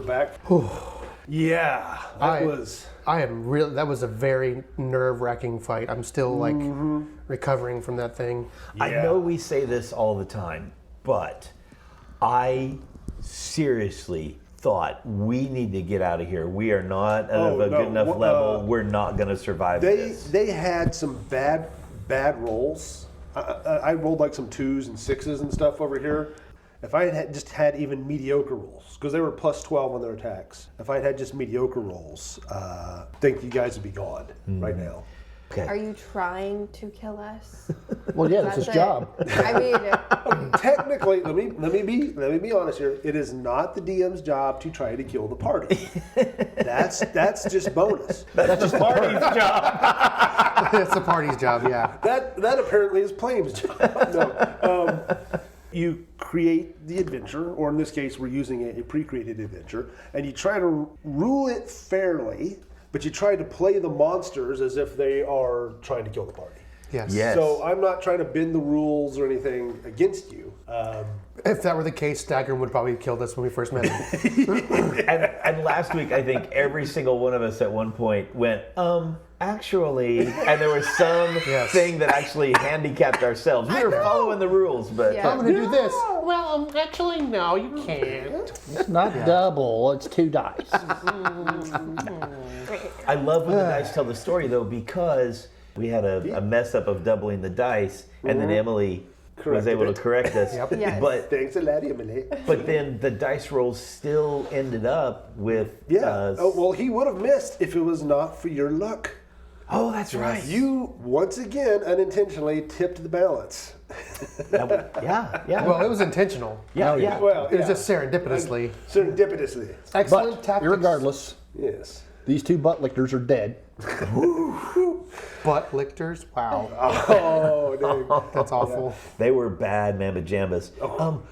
back. Yeah, that was a very nerve-wracking fight. I'm still like recovering from that thing. Yeah. I know we say this all the time, but I seriously thought we need to get out of here. We are not at a good enough level. We're not going to survive this. They had some bad rolls. I rolled like some 2s and 6s and stuff over here. If I had just had even mediocre rolls, because they were plus 12 on their attacks. If I had just mediocre rolls, I think you guys would be gone right now. Okay. Are you trying to kill us? Well, yeah, that's his job. I mean, technically, let me be honest here. It is not the DM's job to try to kill the party. That's just bonus. That's just party's job. That's the party's job. Yeah. That apparently is Plame's job. No. You create the adventure, or in this case, we're using a pre-created adventure, and you try to rule it fairly. But you try to play the monsters as if they are trying to kill the party. Yes. So I'm not trying to bend the rules or anything against you. If that were the case, Stagram would probably have killed us when we first met him. and last week, I think every single one of us at one point went, actually, and there was some thing that actually handicapped ourselves. We were following the rules, but... I'm going to do this. Well, actually, no, you can't. It's not double, it's 2 dice. I love when the dice tell the story, though, because we had a mess up of doubling the dice, and then Emily was able to correct us. Yes. But thanks a lot, Emily. But then the dice rolls still ended up with... well, he would have missed if it was not for your luck. Oh, that's right. You, once again, unintentionally tipped the balance. Yeah. Well, it was intentional. Yeah. Well, it was just serendipitously. Serendipitously. Excellent tactics. Irregardless, yes. These 2 butt lickers are dead. Butt lickers? Wow. Oh, dang. That's awful. They were bad mamma jammas.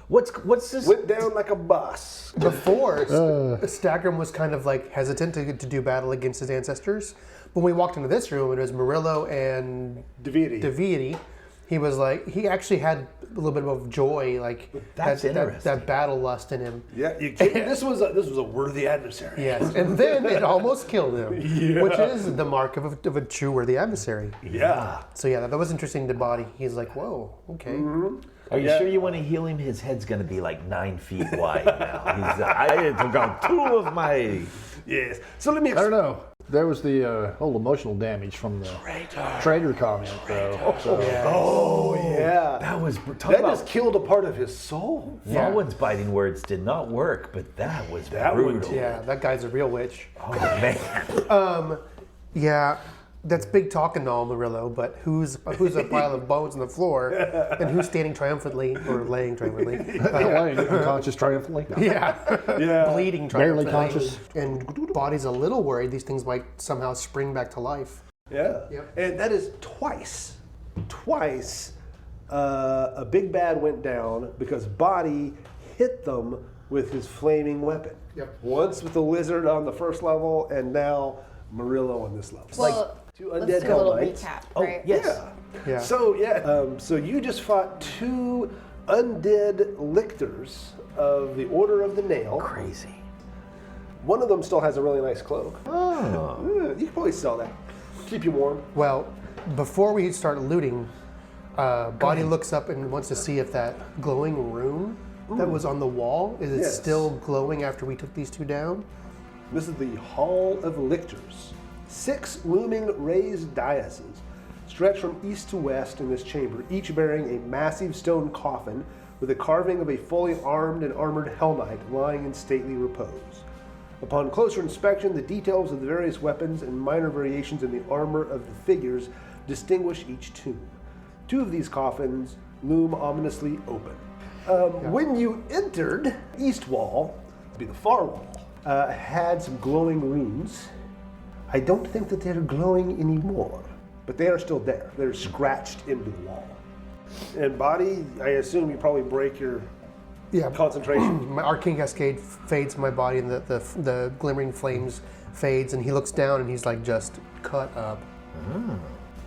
What's this? Went down like a bus. Before, Stagram was kind of like hesitant to do battle against his ancestors. When we walked into this room, it was Murillo and Deviety. He was like, he actually had a little bit of joy, like that battle lust in him. Yeah, this was a worthy adversary. Yes, and then it almost killed him, which is the mark of a true worthy adversary. Yeah. So yeah, that was interesting to Boddy. He's like, whoa, okay. Mm-hmm. Are you sure you want to heal him? His head's going to be like 9 feet wide now. I took out 2 of my... Yes. So let me... I don't know. There was the whole emotional damage from the traitor comment, though. That was... That just killed a part of his soul. Fawin's biting words did not work, but that was brutal. Yeah, that guy's a real witch. Oh, man. Yeah, that's big talk and all, Murillo, but who's a pile of bones on the floor, and who's standing triumphantly, or laying triumphantly? Laying unconscious triumphantly. Yeah. Bleeding triumphantly. Barely conscious. And Boddy's a little worried these things might somehow spring back to life. Yeah. Yep. And that is twice, a big bad went down because Boddy hit them with his flaming weapon. Yep. Once with the lizard on the first level, and now Murillo on this level. Well, 2 let's undead do a little hell knights. recap, Oh, right? yes. Yeah. So you just fought 2 undead lictors of the Order of the Nail. Crazy. One of them still has a really nice cloak. Oh. You can probably sell that. Keep you warm. Well, before we start looting, Boddy looks up and wants to see if that glowing rune that was on the wall, is it still glowing after we took these 2 down? This is the Hall of Lictors. 6 looming raised daises stretch from east to west in this chamber, each bearing a massive stone coffin with a carving of a fully armed and armored Hell Knight lying in stately repose. Upon closer inspection, the details of the various weapons and minor variations in the armor of the figures distinguish each tomb. 2 of these coffins loom ominously open. When you entered, east wall, to be the far wall, had some glowing runes. I don't think that they're glowing anymore, but they are still there. They're scratched into the wall. And Boddy, I assume you probably break your concentration. My arcane cascade fades from my body, and the glimmering flames fades, and he looks down and he's like just cut up.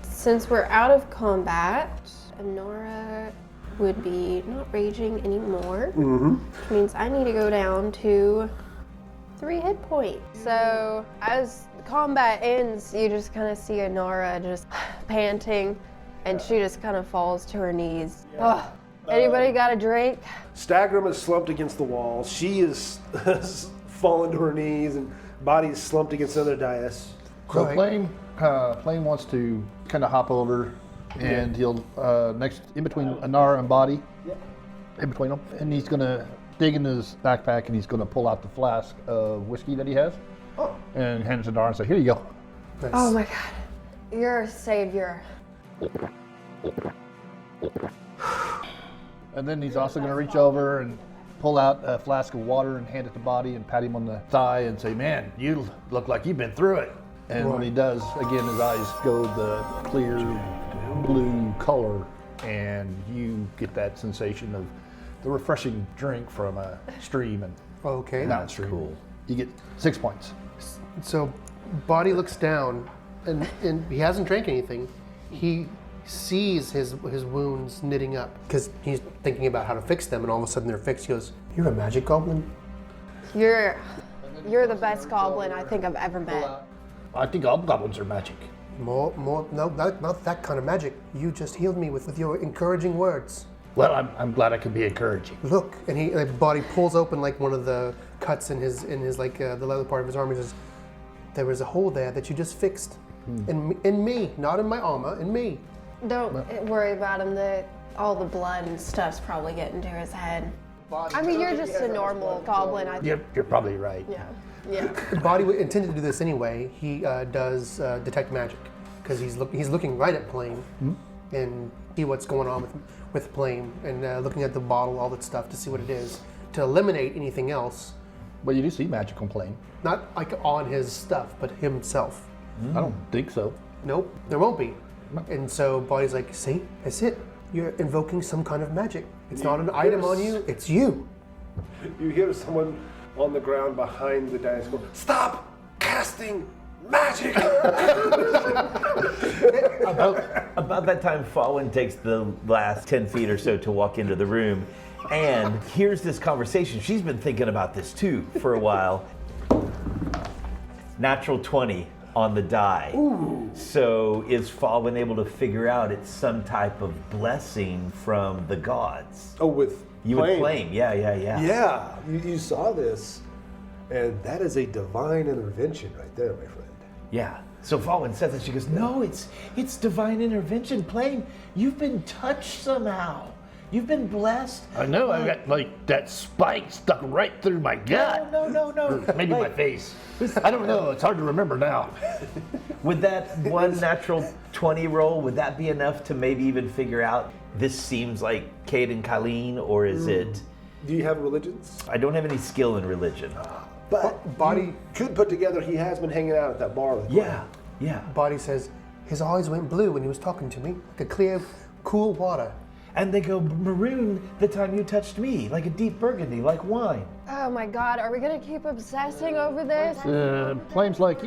Since we're out of combat, Inara would be not raging anymore, which means I need to go down to 3 hit points. So as the combat ends, you just kind of see Inara just panting, and she just kind of falls to her knees. Oh, anybody got a drink? Stagram is slumped against the wall. She is fallen to her knees, and Boddy is slumped against another dais. So Plame wants to kind of hop over, and he'll next in between Inara and Boddy, in between them, and he's gonna dig in his backpack and he's gonna pull out the flask of whiskey that he has, and hand it to Inara and say, "Here you go." Nice. Oh my god, you're a savior. And then he's also gonna reach over and pull out a flask of water and hand it to Boddy and pat him on the thigh and say, "Man, you look like you've been through it." And when he does, again, his eyes go the clear blue color, and you get that sensation of the refreshing drink from a stream and Okay. downstream. Cool. You get 6 points. So Boddy looks down, and he hasn't drank anything. He sees his wounds knitting up because he's thinking about how to fix them, and all of a sudden they're fixed. He goes, "You're a magic goblin?" You're the best goblin I think I've ever met. I think all goblins are magic. More, no, not that kind of magic. You just healed me with your encouraging words. Well, I'm glad I could be encouraging. Look, and he Boddy pulls open like one of the cuts in his like the leather part of his armor. He says, "There was a hole there that you just fixed, in me, not in my armor, in me." Don't worry about him. All the blood and stuff's probably getting to his head. I mean, you're just a normal goblin. I think. You're probably right. Yeah. Boddy intended to do this anyway. He does detect magic because he's looking right at Plame and see what's going on with Plame and looking at the bottle, all that stuff to see what it is to eliminate anything else. But you do see magic on Plame. Not like on his stuff, but himself. I don't think so. Nope, there won't be. And so Boddy's like, "See, that's it. You're invoking some kind of magic. It's not an item on you. It's you." You hear someone on the ground behind the dais go, "Stop casting magic!" About that time, Fawin takes the last 10 feet or so to walk into the room and hears this conversation. She's been thinking about this too for a while. Natural 20 on the die. Ooh. So is Fawin able to figure out it's some type of blessing from the gods? Oh, with You Plame. would claim, yeah. Yeah, you saw this, and that is a divine intervention right there, my friend. Yeah. So Fawin says it. She goes, "No, it's divine intervention, Plame. You've been touched somehow. You've been blessed." I know, I've got like that spike stuck right through my gut. No. Maybe my face. I don't know, it's hard to remember now. Would that one natural 20 roll, would that be enough to maybe even figure out this seems like Cade and Colleen, or is it? Do you have religions? I don't have any skill in religion. But Boddy could put together. He has been hanging out at that bar with Yeah. Boddy says, "His eyes went blue when he was talking to me, like a clear, cool water." And they go maroon the time you touched me, like a deep burgundy, like wine. Oh my god, are we gonna keep obsessing over this? Plame's like,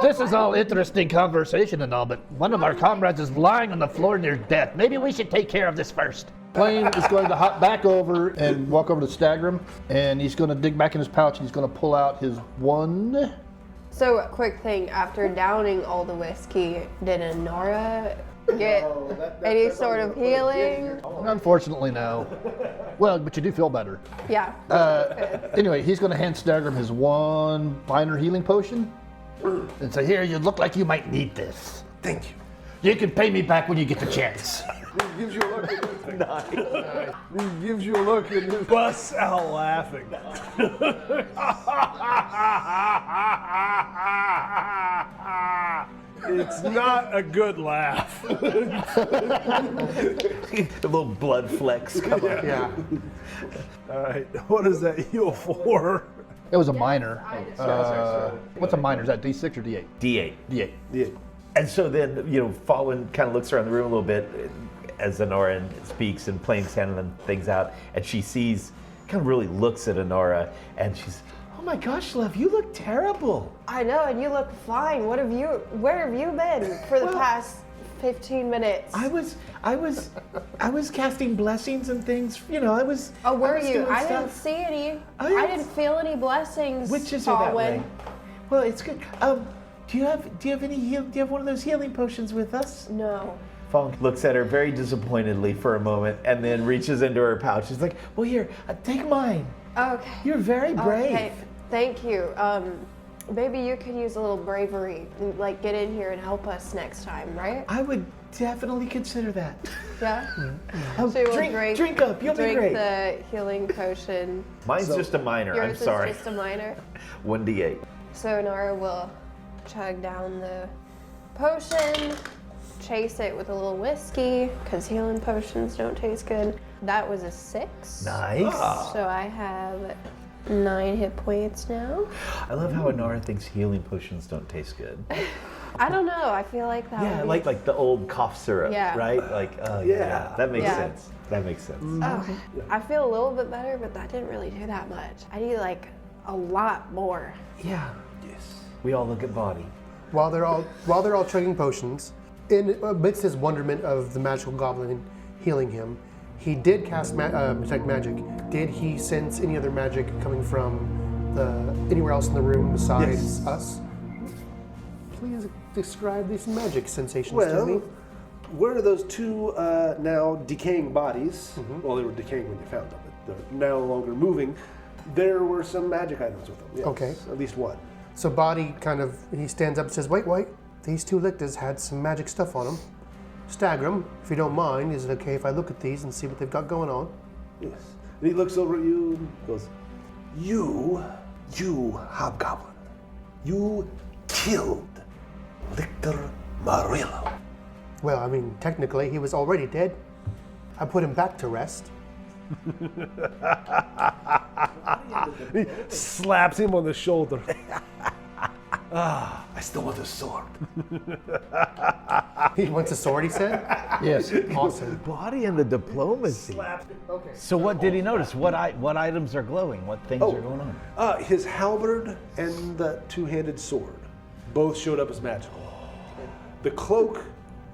this is all interesting conversation and all, but one of our comrades is lying on the floor near death. Maybe we should take care of this first. Plame is going to hop back over and walk over to Stagram, and he's going to dig back in his pouch and he's going to pull out his one. So, quick thing, after downing all the whiskey, did Inara get any sort of healing? Unfortunately, no. Well, but you do feel better. Yeah. Anyway, he's going to hand Stagram his one minor healing potion and say, "Here, you look like you might need this. Thank you. You can pay me back when you get the chance." He gives you a look at this. He gives you a look and just busts out laughing. It's not a good laugh. The little blood flecks come out. Yeah. All right, what is that heal for? It was a minor. What's a minor? Is that D6 or D8? D8. D8. Yeah. And so then, Fawin kind of looks around the room a little bit as Inara speaks and Plame's handling things out, and she sees, kind of really looks at Inara, and she's, "Oh my gosh, love, you look terrible." I know, and you look fine. Where have you been for the past 15 minutes. I was casting blessings and things. You know, I was. Oh, were I was you? doing I stuff. didn't see any. Oh, I yes. didn't feel any blessings. Witches are that way. Fawin. Well, it's good. Do you have any do you have one of those healing potions with us? No. Fawin looks at her very disappointedly for a moment and then reaches into her pouch. She's like, "Well, here, take mine. Okay. You're very brave." Okay. Thank you. Maybe you could use a little bravery, and, like get in here and help us next time, right? I would definitely consider that. Yeah. Oh, So we'll drink up. You'll be drink great. the healing potion. Mine's just a minor. Yours I'm sorry. is just a minor. 1d8. So Inara will chug down the potion, chase it with a little whiskey, because healing potions don't taste good. That was a 6. Nice. So I have 9 hit points now. I love how Inara thinks healing potions don't taste good. I don't know. I feel like that. Yeah, would be... like the old cough syrup, Yeah. right? Like, yeah, that makes Yeah. sense. That makes sense. Oh, I feel a little bit better, but that didn't really do that much. I need like a lot more. Yeah. Yes. We all look at Boddy. While they're all chugging potions, in amidst his wonderment of the magical goblin healing him, he did cast detect magic. Did he sense any other magic coming from anywhere else in the room besides us? Please describe these magic sensations to me. Where are those two now decaying bodies? Well, they were decaying when you found them, but they're no longer moving. There were some magic items with them. Yes, Okay. At least one. So Boddy he stands up and says, wait, these two lictors had some magic stuff on them. Stagram, if you don't mind, is it okay if I look at these and see what they've got going on? Yes. And he looks over at you and goes, You Hobgoblin, you killed Lictor Marillo. Well, I mean, technically, he was already dead. I put him back to rest. He slaps him on the shoulder. I still want a sword. He wants a sword, he said? Yes. Awesome. Boddy and the diplomacy. Okay. So what did he notice? What items are glowing? What things are going on? His halberd and the two-handed sword both showed up as magical. The cloak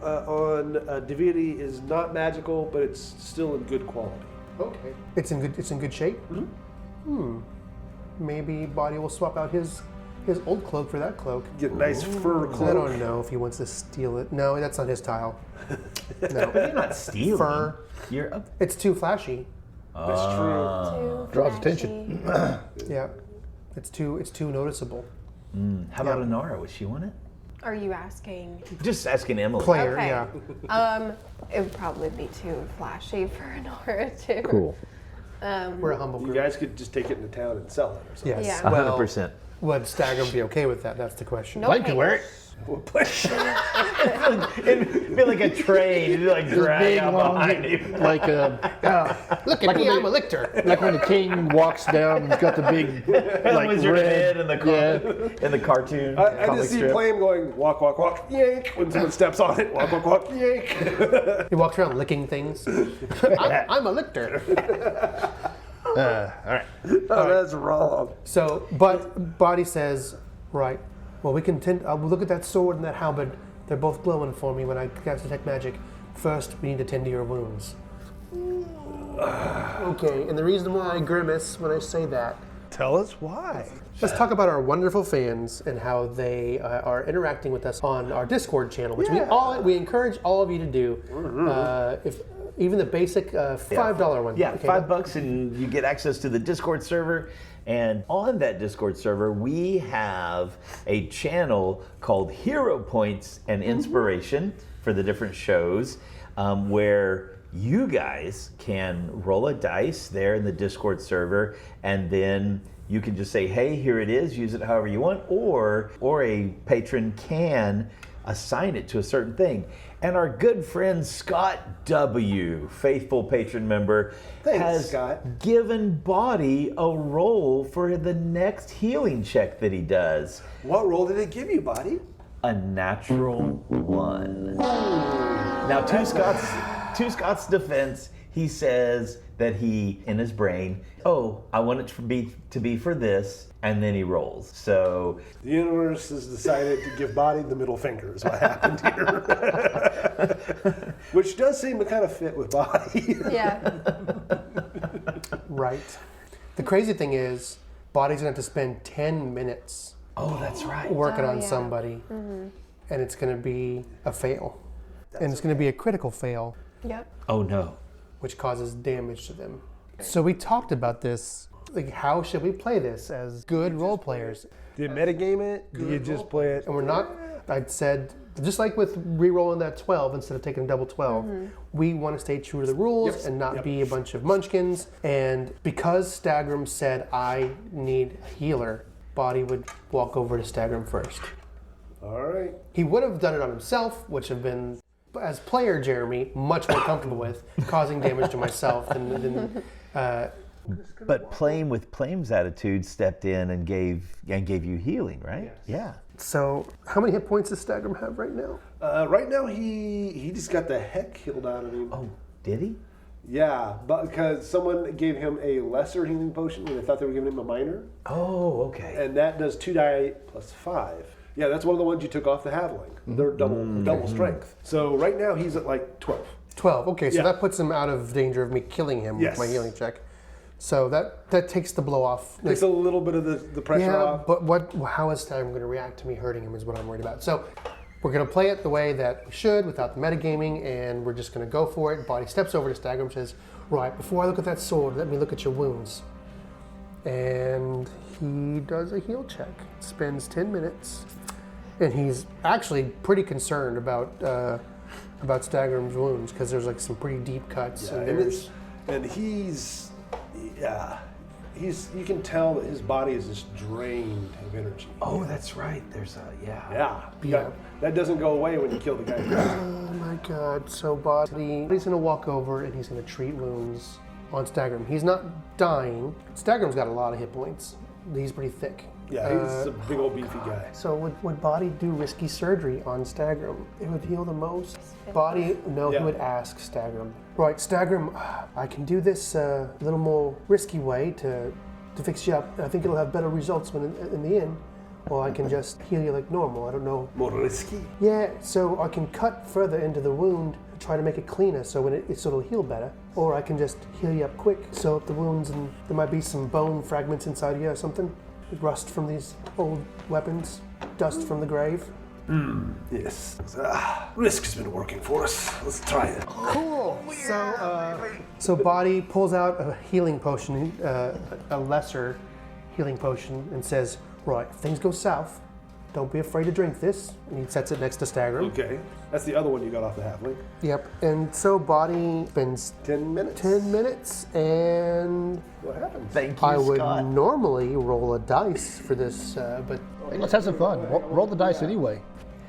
on Dividi is not magical, but it's still in good quality. Okay. It's in good shape? Maybe Boddy will swap out his old cloak for that cloak. Get a nice fur cloak. I don't know if he wants to steal it. No, that's not his style. No. You're not stealing. Fur. You're up. It's too flashy. That's true. Too Draws flashy. attention. Yeah. It's too noticeable. How about Inara? Would she want it? Are you asking? Just asking Emily. Player, Okay. yeah. It would probably be too flashy for Inara too. Cool. We're a humble You group. guys could just take it into town and sell it or something. Yes. Yeah. Well, 100%. would Stagram be okay with that? That's the question. No Blake can wear it. It'd be like a train. It'd like drag Big, out long, behind you. like Look at me, I'm a lictor. like when the king walks down, he's got the big like Wizard red head in the cartoon. I comic just see strip. Plame going walk, walk, walk, yank. When someone steps on it, walk, walk, walk, yank. He walks around licking things. I'm a lictor. all right. Oh, that's wrong. So, but Boddy says, right, well, we can I'll look at that sword and that halberd. They're both glowing for me when I cast detect magic. First, we need to tend to your wounds. Okay, and the reason why I grimace when I say that, Tell us why. let's talk about our wonderful fans and how they are interacting with us on our Discord channel, which we encourage all of you to do. If even the basic $5 one. Yeah, okay, $5 and you get access to the Discord server. And on that Discord server, we have a channel called Hero Points and Inspiration for the different shows, where you guys can roll a dice there in the Discord server, and then you can just say, hey, here it is, use it however you want, or a patron can assign it to a certain thing. And our good friend Scott W., faithful patron member, has Scott. given Boddy a roll for the next healing check that he does. What role did it give you, Boddy? A natural 1. Now, to Scott's defense, He says that he, in his brain, oh, I want it to be for this, and then he rolls. So the universe has decided to give Boddy the middle finger is what happened here. Which does seem to kind of fit with Boddy. Yeah. Right. The crazy thing is, Boddy's gonna have to spend 10 minutes oh, that's right. working on yeah. somebody, and it's gonna be a fail. And it's gonna be a critical fail, Yep. Oh no. which causes damage to them. So we talked about this, like how should we play this as good role players? Do you metagame it? Do you just play it? And we're not, I'd said, just like with re-rolling that 12 instead of taking a double 12, we want to stay true to the rules and not be a bunch of munchkins. And because Stagram said, I need a healer, Boddy would walk over to Stagram first. All right. He would have done it on himself, which have been, as player Jeremy, much more comfortable with, causing damage to myself than But Plame, with Plame's attitude, stepped in and gave you healing, right? Yes. Yeah. So, how many hit points does Stagram have right now? Right now, he just got the heck killed out of him. Oh, did he? Yeah, but because someone gave him a lesser healing potion when they thought they were giving him a minor, Oh, okay. and that does 2d8 plus 5. Yeah, that's one of the ones you took off the halfling. They're double strength. So right now he's at like 12. 12. Okay, so Yeah. that puts him out of danger of me killing him Yes. with my healing check. So that takes the blow off. Takes a little bit of the pressure Yeah, off. but how is Stagram going to react to me hurting him is what I'm worried about. So we're going to play it the way that we should without the metagaming, and we're just going to go for it. Boddy steps over to Stagram and says, right, before I look at that sword, let me look at your wounds. And he does a heal check. Spends 10 minutes. And he's actually pretty concerned about Stagram's wounds because there's like some pretty deep cuts. Yeah, and and, there's, you can tell that his body is just drained of energy. Oh, that's right. There's Yeah. That doesn't go away when you kill the guy. oh my god. So Boddy's going to walk over and he's going to treat wounds on Stagram. He's not dying. Stagram's got a lot of hit points. He's pretty thick. Yeah, he's a big old beefy guy. So would Boddy do risky surgery on Stagram? It would heal the most. Boddy, no, Yeah. he would ask Stagram. Right, Stagram, I can do this a little more risky way to fix you up. I think it'll have better results when in the end. Or I can just heal you like normal. I don't know. More risky. Yeah, so I can cut further into the wound, try to make it cleaner so when so it'll heal better. Or I can just heal you up quick. So if the wounds and there might be some bone fragments inside you or something. Rust from these old weapons, dust from the grave. Yes. Risk has been working for us. Let's try it. Cool. So Boddy pulls out a healing potion, a lesser healing potion, and says, "Right, if things go south, don't be afraid to drink this." And he sets it next to Stagram. Okay. That's the other one you got off the halfling. Yep. And so Boddy spends 10 minutes. 10 minutes, and What happens? Thank you, I would Scott. normally roll a dice for this, but Hey, let's have some fun. Roll the dice anyway.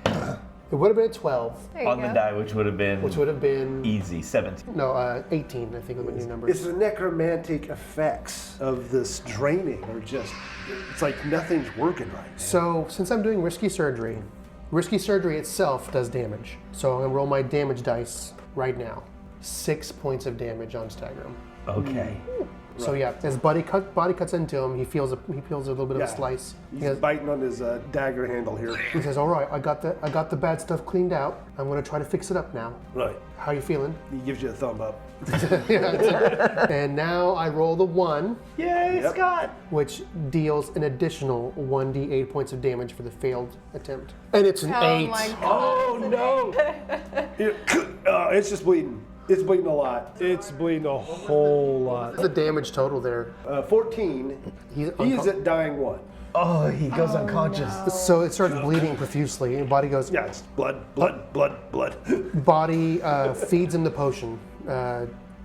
it would have been a 12, There you On go. the die, which would have been which would have been easy, 17. 18, I think, are the new numbers. It's the necromantic effects of this draining are just, it's like nothing's working right. So, since I'm doing risky surgery itself does damage. So I'm gonna roll my damage dice right now. 6 points of damage on Stagram. Okay. So yeah, as Boddy cuts into him, he feels a little bit of a slice. He's biting on his dagger handle here. He says, "All right, I got the bad stuff cleaned out. I'm gonna try to fix it up now. Right. How you feeling?" He gives you a thumb up. And now I roll the 1, Yay, Yep. Scott! which deals an additional 1d8 points of damage for the failed attempt. And it's an Oh 8. my god. Oh no! It's just bleeding. It's bleeding a lot. It's bleeding a whole lot. The damage total there. 14. He's He's at dying 1. Oh, he goes unconscious. So it starts bleeding profusely, and Boddy goes. Yeah, it's blood. Boddy feeds him the potion.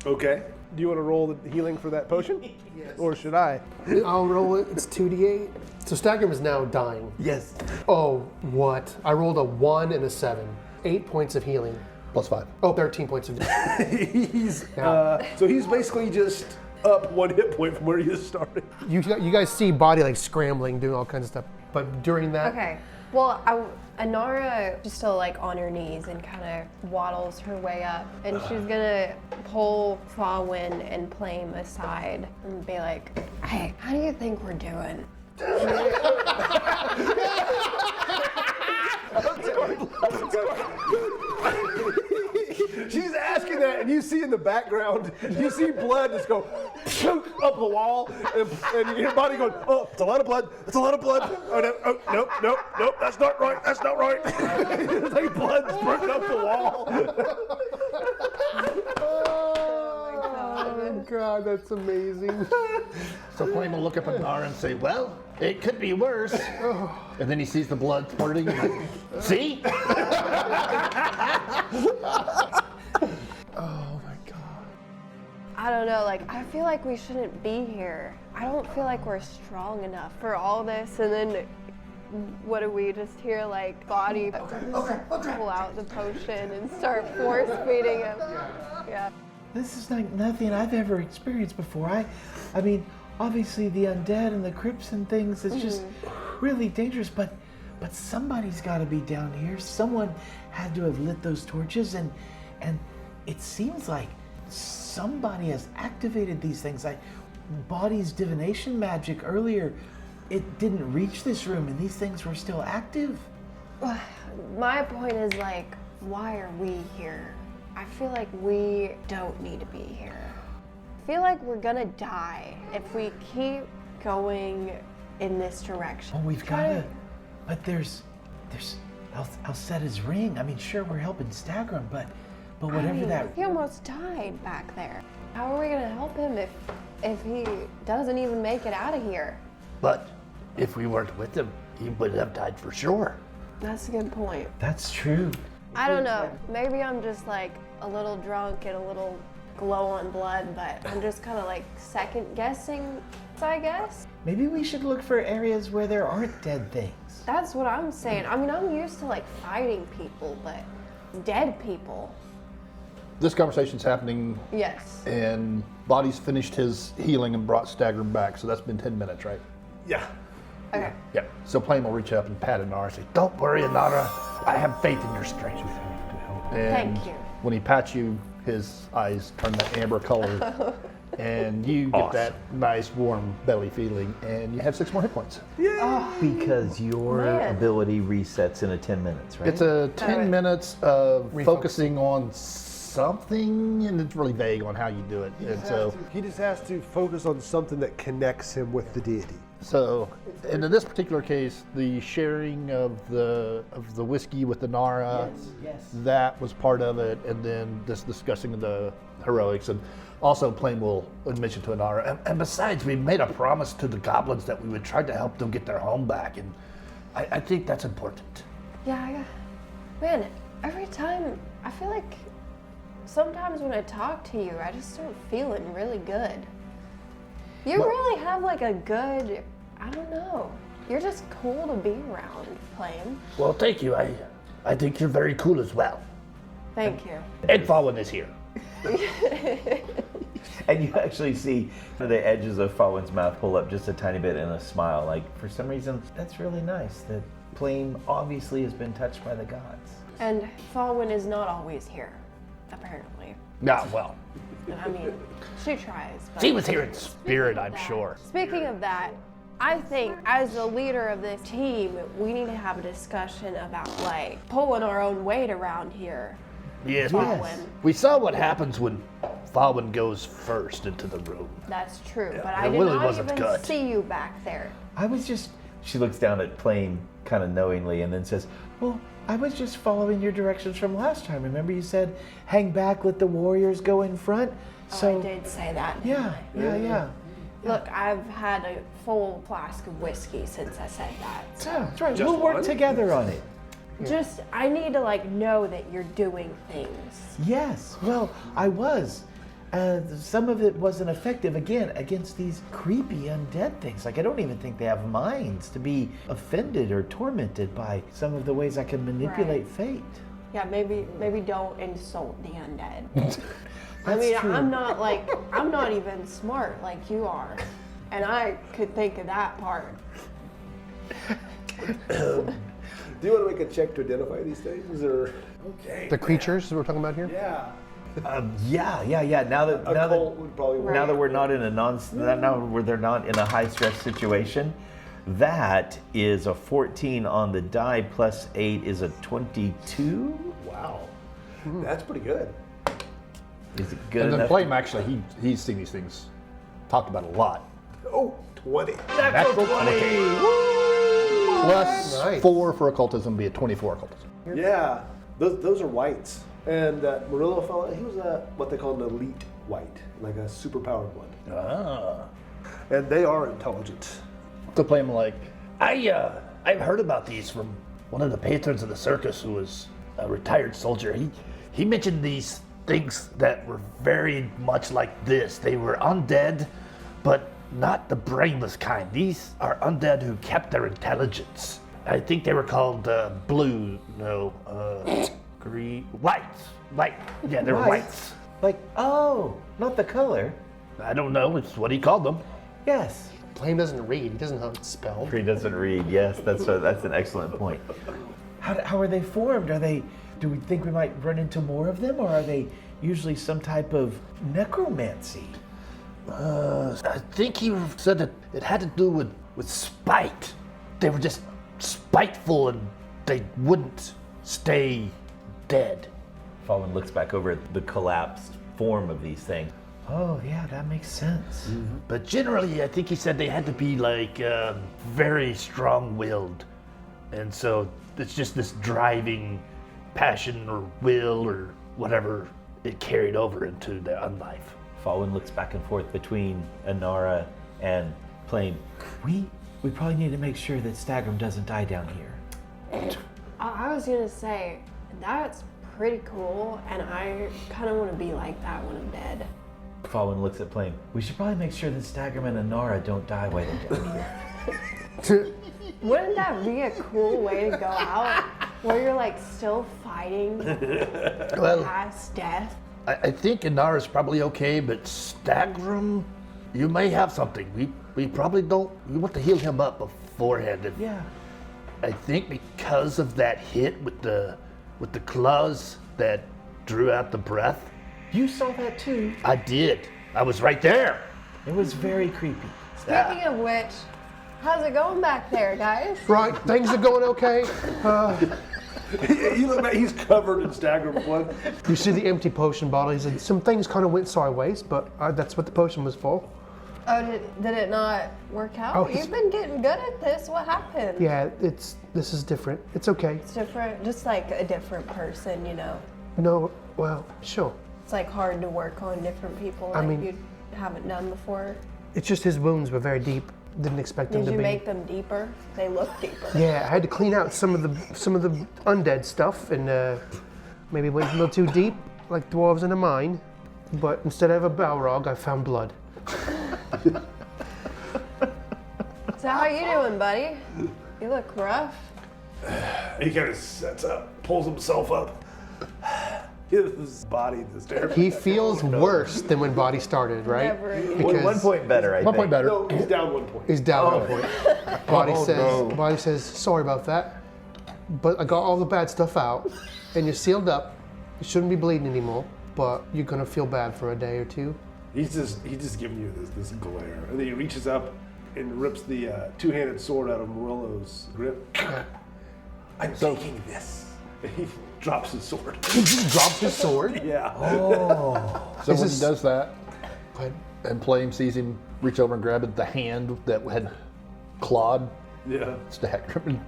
Okay. Do you want to roll the healing for that potion? Yes. Or should I? I'll roll it. It's 2d8. So Stagram is now dying. Yes. Oh, what? I rolled a 1 and a 7. 8 points of healing. +5. Oh, 13 points of damage. So he's basically just up 1 hit point from where he started. You guys see Boddy like scrambling, doing all kinds of stuff. But during that, Okay. Well, Inara is still like on her knees and kind of waddles her way up, and she's gonna pull Fawin and Plame aside and be like, "Hey, how do you think we're doing?" She's asking that, and you see in the background, you see blood just go up the wall, and your body going, oh, it's a lot of blood, it's a lot of blood. Oh, no, oh, nope, that's not right, that's not right. It's like blood spurting up the wall. Oh, God, that's amazing. So Plame will look up at Inara and say, well, it could be worse. And then he sees the blood spurting. And like, see? Oh, my God. I don't know, like, I feel like we shouldn't be here. I don't feel like we're strong enough for all this, and then what do we just hear, like, Boddy pull out the potion and start force feeding him? Yeah. This is like nothing I've ever experienced before. I mean, obviously the undead and the crypts and things, it's just really dangerous, but somebody's got to be down here. Someone had to have lit those torches, and it seems like somebody has activated these things. Like Boddy's divination magic earlier, it didn't reach this room, and these things were still active. My point is, like, why are we here? I feel like we don't need to be here. I feel like we're gonna die if we keep going in this direction. Oh, we've got to, but there's, I'll set his ring. I mean, sure, we're helping Stagram, but whatever that. He almost died back there. How are we gonna help him if he doesn't even make it out of here? But if we weren't with him, he would have died for sure. That's a good point. That's true. I don't know. Maybe I'm just like a little drunk and a little glow on blood, but I'm just kind of like second guessing, I guess. Maybe we should look for areas where there aren't dead things. That's what I'm saying. I mean, I'm used to like fighting people, but dead people. This conversation's happening. Yes. And Boddy's finished his healing and brought Stagram back, so that's been 10 minutes, right? Yeah. Okay. Yep. So Plame will reach up and pat Inara and say, don't worry, Inara. I have faith in your strength. And Thank you. when he pats you, his eyes turn that amber color, and you get that nice warm belly feeling, and you have 6 more hit points. Because your Man. ability resets in 10 minutes, right? It's a 10 minutes of focusing on something, and it's really vague on how you do it. And so, He just has to focus on something that connects him with the deity. and in this particular case, the sharing of the whiskey with Inara, that was part of it, and then this discussing of the heroics, and also Plame will mention to Inara. And besides, we made a promise to the goblins that we would try to help them get their home back, and I think that's important. Yeah, man, every time, I feel like sometimes when I talk to you, I just start feeling really good. You really have like a good, I don't know. You're just cool to be around, Plame. Well, thank you. I think you're very cool as well. Thank you. And Fawin is here. And you actually see the edges of Fawin's mouth pull up just a tiny bit in a smile. Like, for some reason, that's really nice. That Plame obviously has been touched by the gods. And Fawin is not always here, apparently. Nah, well, I mean, she tries. But she was here in spirit, I'm sure. Speaking of that, I think as the leader of this team, we need to have a discussion about like pulling our own weight around here. Yes, Fawin. we saw what happens when Fawin goes first into the room. That's true, but I it did really not wasn't even good. see you back there. She looks down at Plame kind of knowingly and then says, well, I was just following your directions from last time. Remember you said, hang back, let the warriors go in front? So I did say that. Yeah. Look, I've had a full flask of whiskey since I said that. So. Yeah, that's right. We'll work together on it. Just, I need to like know that you're doing things. Yes, well, I was. Some of it wasn't effective, again, against these creepy undead things. Like, I don't even think they have minds to be offended or tormented by some of the ways I can manipulate fate. Yeah, maybe don't insult the undead. I That's mean, true. I'm not even smart like you are. And I could think of that part. Do you want to make a check to identify these things, or okay? The creatures we're talking about here. Yeah. Yeah. Now that Would probably work. now that we're not in a they're not in a high stress situation, that is a 14 on the die plus 8 is a 22. Wow. That's pretty good. Is it good And then enough? Plame, actually, he's seen these things talked about a lot. Oh, 20. Natural 20. Plus Nice. 4 for occultism, be a 24 occultism. Yeah, those are whites. And that Murillo fella, he was what they call an elite white, like a superpowered one. Ah. And they are intelligent. To Plame, like, I've heard about these from one of the patrons of the circus who was a retired soldier. He mentioned these things that were very much like this. They were undead, but not the brainless kind. These are undead who kept their intelligence. I think they were called green, whites. Yeah, they were whites. Like, oh, not the color. I don't know, it's what he called them. Yes. Plame doesn't read. He doesn't know how it's spelled. He doesn't read. Yes, that's an excellent point. How are they formed? Do we think we might run into more of them, or are they usually some type of necromancy? I think he said that it had to do with spite. They were just spiteful and they wouldn't stay dead. Fawin looks back over at the collapsed form of these things. Oh, yeah, that makes sense. Mm-hmm. But generally, I think he said they had to be like very strong-willed. And so it's just this driving passion or will or whatever it carried over into their unlife. Fawin looks back and forth between Inara and Plame. We probably need to make sure that Stagram doesn't die down here. I was gonna say, that's pretty cool, and I kind of want to be like that when I'm dead. Fawin looks at Plame. We should probably make sure that Stagram and Inara don't die while they're down here. Wouldn't that be a cool way to go out? Where you're like still fighting Well, past death? I think Inara's probably okay, but Stagram, you may have something. We probably don't. We want to heal him up beforehand. And Yeah. I think because of that hit with the claws that drew out the breath. You saw that too. I did. I was right there. It was very creepy. Speaking of which, how's it going back there, guys? Right, things are going okay. You look back, he's covered in Stagram blood. You see the empty potion bottle. He said some things kind of went sideways, but that's what the potion was for. Oh, did it not work out? Oh, he's- You've been getting good at this. What happened? Yeah, this is different. It's okay. It's different, just like a different person, you know. No, well, sure. It's like hard to work on different people I that mean- you haven't done before. It's just his wounds were very deep. Didn't expect them Did to you be. make them deeper? They look deeper. Yeah, I had to clean out some of the undead stuff and maybe went a little too deep, like dwarves in a mine. But instead of a Balrog, I found blood. So how you doing, buddy? You look rough. He kind of sets up, pulls himself up. His body, the stair. He feels worse than when Boddy started, right? Never again. Because 1 point better, I 1 think. point better. No, he's down 1 point. he's down 1 point. Boddy Oh, says, no. Boddy says, sorry about that, but I got all the bad stuff out, and you're sealed up. You shouldn't be bleeding anymore, but you're gonna feel bad for a day or two. He's just giving you this glare. And then he reaches up and rips the two-handed sword out of Murillo's grip. I'm taking this. And he drops his sword. He just drops his sword. Yeah. So This when is- he does that, But and Plame sees him reach over and grab it, the hand that had clawed Yeah. Stagram, and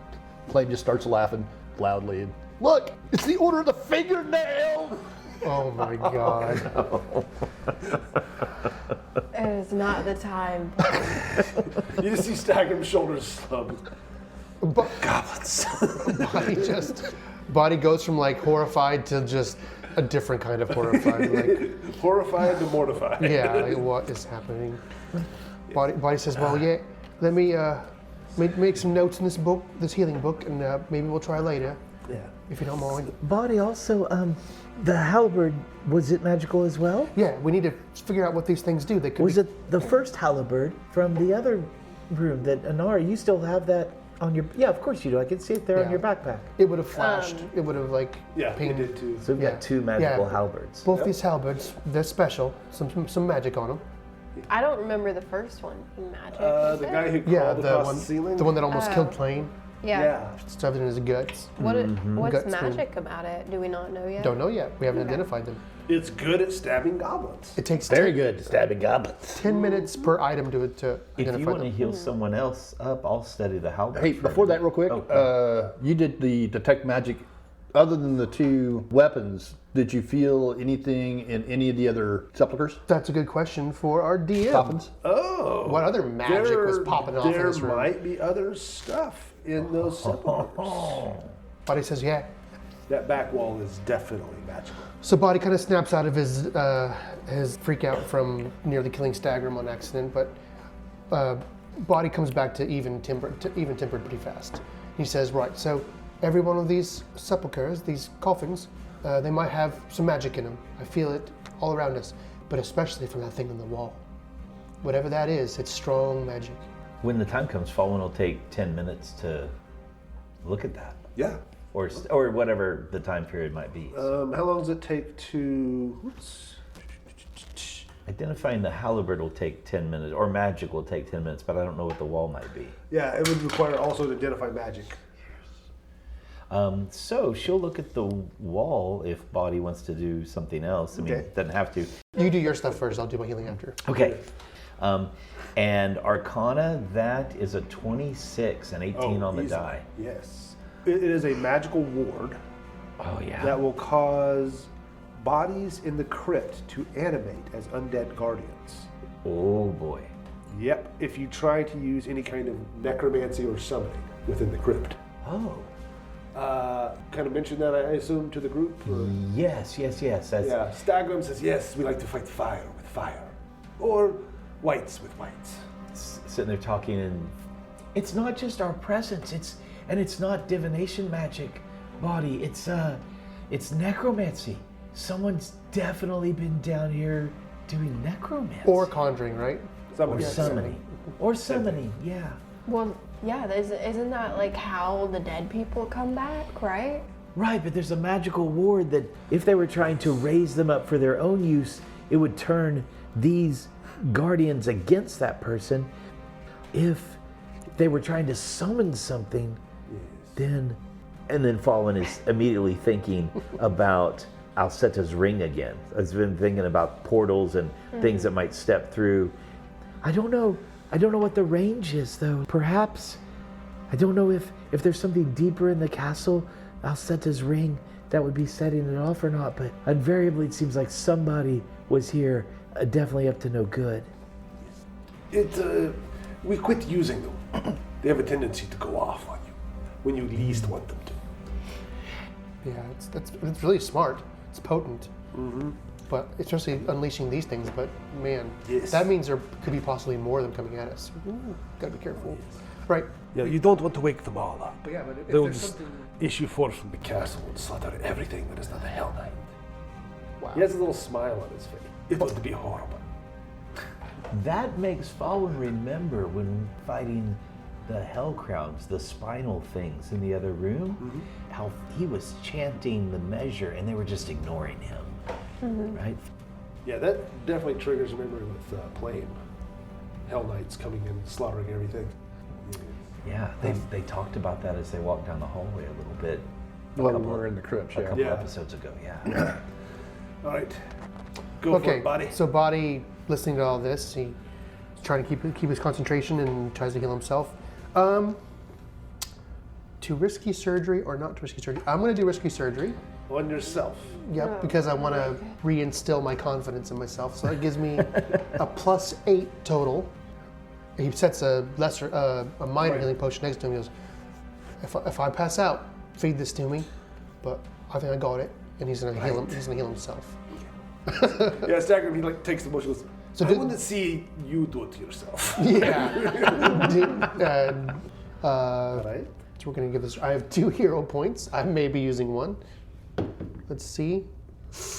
Plame just starts laughing loudly. And, look, it's the order of the fingernail. oh my god. It is not the time. You just see Stagram's shoulders slump. But Goblins. Boddy goes from like horrified to just a different kind of horrified. Like, Horrified to mortified. yeah, like, what is happening? Boddy says, well, yeah, let me make some notes in this book, this healing book, and maybe we'll try later, Yeah. if you don't mind. Boddy also, the halberd, was it magical as well? Yeah, we need to figure out what these things do. They could Was be, it the first halberd from the other room that Inara, you still have that On your of course you do. I can see it there on your backpack. It would have flashed. It would have It did too. So we've got 2 magical halberds. Both these halberds, they're special. Some magic on them. I don't remember the first one. Magic. The guy who crawled across the ceiling. The one that almost killed Plame. Yeah. Stuffed it in his guts. What's Gut magic about it? Do we not know yet? Don't know yet. We haven't identified them. It's good at stabbing goblins. It takes Very good. Stabbing goblins. 10 minutes per item to If identify you want to them. heal someone else up, I'll study the halberd. Hey, before that, real quick, you did the detect magic. Other than the 2 weapons, did you feel anything in any of the other sepulchers? That's a good question for our DM. Coffins? Oh. What other magic was popping off in this room? There might be other stuff in those sepulchers. Boddy says, yeah. That back wall is definitely magical. So Boddy kind of snaps out of his freak out from nearly killing Stagram on accident, but Boddy comes back to even tempered pretty fast. He says, right, so every one of these sepulchers, these coffins, they might have some magic in them. I feel it all around us, but especially from that thing on the wall. Whatever that is, it's strong magic. When the time comes, Fawin will take 10 minutes to look at that. Yeah. Or whatever the time period might be. How long does it take to... Identifying the halberd will take 10 minutes, or magic will take 10 minutes, but I don't know what the wall might be. Yeah, it would require also to identify magic. So she'll look at the wall if Boddy wants to do something else. I mean, doesn't have to. You do your stuff first, I'll do my healing after. Okay. And Arcana, that is a 26 and 18 on the easily. die. Yes. It is a magical ward Oh, yeah. that will cause bodies in the crypt to animate as undead guardians. Oh, boy. Yep, if you try to use any kind of necromancy or summoning within the crypt. Oh. Kind of mentioned that, I assume, to the group? Or? Yes. That's, Yeah, Stagram says, yes, we like to fight fire with fire. Or whites with whites. Sitting there talking, and it's not just our presence, it's not divination magic, Boddy, it's necromancy. Someone's definitely been down here doing necromancy. Or conjuring, right? Or summoning. Or summoning, yeah. Well, yeah, isn't that like how the dead people come back, right? Right, but there's a magical ward that if they were trying to raise them up for their own use, it would turn these guardians against that person. If they were trying to summon something, then Fawin is immediately thinking about Alceta's ring again. I've been thinking about portals and things that might step through. I don't know what the range is, though. Perhaps, I don't know if there's something deeper in the castle, Alceta's ring, that would be setting it off or not, but invariably it seems like somebody was here, definitely up to no good. We quit using them. They have a tendency to go off on you when you least want them to. Yeah, it's really smart. It's potent. Mm-hmm. But especially unleashing these things. But man, that means there could be possibly more of them coming at us. Gotta be careful. Right. Yeah, you don't want to wake them all up. But yeah, but if They'll there's just something... issue forth from the castle and slaughter everything that is not a Hell Knight. Wow. He has a little smile on his face. It would be horrible. That makes Fawin remember when fighting the Hell Crowns, the spinal things in the other room, how he was chanting the measure and they were just ignoring him, right? Yeah, that definitely triggers a memory with Plame. Hell Knights coming in, slaughtering everything. Yeah, they talked about that as they walked down the hallway a little bit. When we were in the crypt, A couple Yeah. episodes ago, yeah. All right, go for it, Boddy. So Boddy, listening to all this, he's trying to keep his concentration and tries to heal himself. To risky surgery or not to risky surgery? I'm going to do risky surgery. On yourself. Yep, because I want to reinstill my confidence in myself. So that gives me a +8 total. He sets a minor healing potion next to him. He goes, if I pass out, feed this to me. But I think I got it, and he's gonna heal him. He's gonna heal himself. Yeah, Stagram, he takes the motion. So I want to see you do it to yourself. Yeah. All right. So we're gonna give this. I have 2 hero points. I may be using 1. Let's see.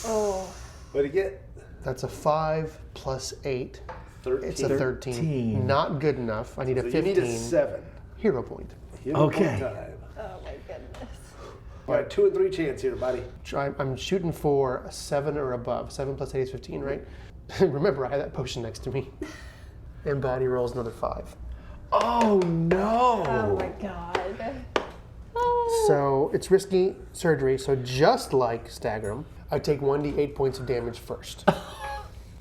Oh. What do you get? That's a 5 + 8. 13. It's a 13. Not good enough. I need a So 15 you need a 7. hero point. Hit Okay. one time. Oh my goodness. All right, 2 and 3 chance here, buddy. I'm shooting for a 7 or above. 7 plus 8 is 15, right? Remember, I had that potion next to me. And Boddy rolls another 5. Oh no! Oh my god. So it's risky surgery. So just like Stagram, I take 1d8 points of damage first.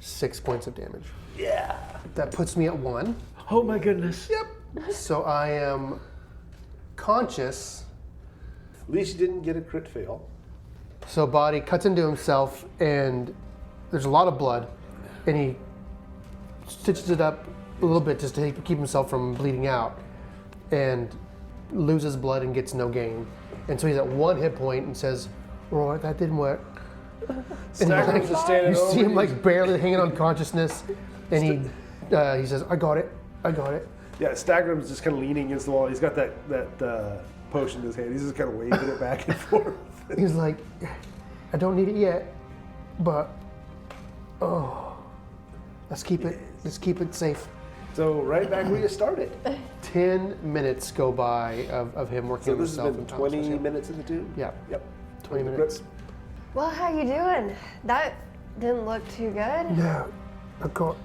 6 points of damage. Yeah. That puts me at 1. Oh my goodness. Yep. So I am conscious. At least you didn't get a crit fail. So Boddy cuts into himself, and there's a lot of blood, and he stitches it up a little bit just to keep himself from bleeding out, and loses blood and gets no gain. And so he's at 1 hit point and says, "Roy, that didn't work." And Stagram's just standing you over. see him like barely hanging on consciousness, and he says, "I got it. I got it." Yeah, Stagram's just kind of leaning against the wall. He's got that potion in his hand. He's just kind of waving it back and forth. He's like, "I don't need it yet, but let's keep it safe." So right back where you started. 10 minutes go by of him working So on this has himself. been and 20 consciousness. minutes in the tube? Yeah. Yep. 20 The minutes. crits. Well, how you doing? That didn't look too good. No, I got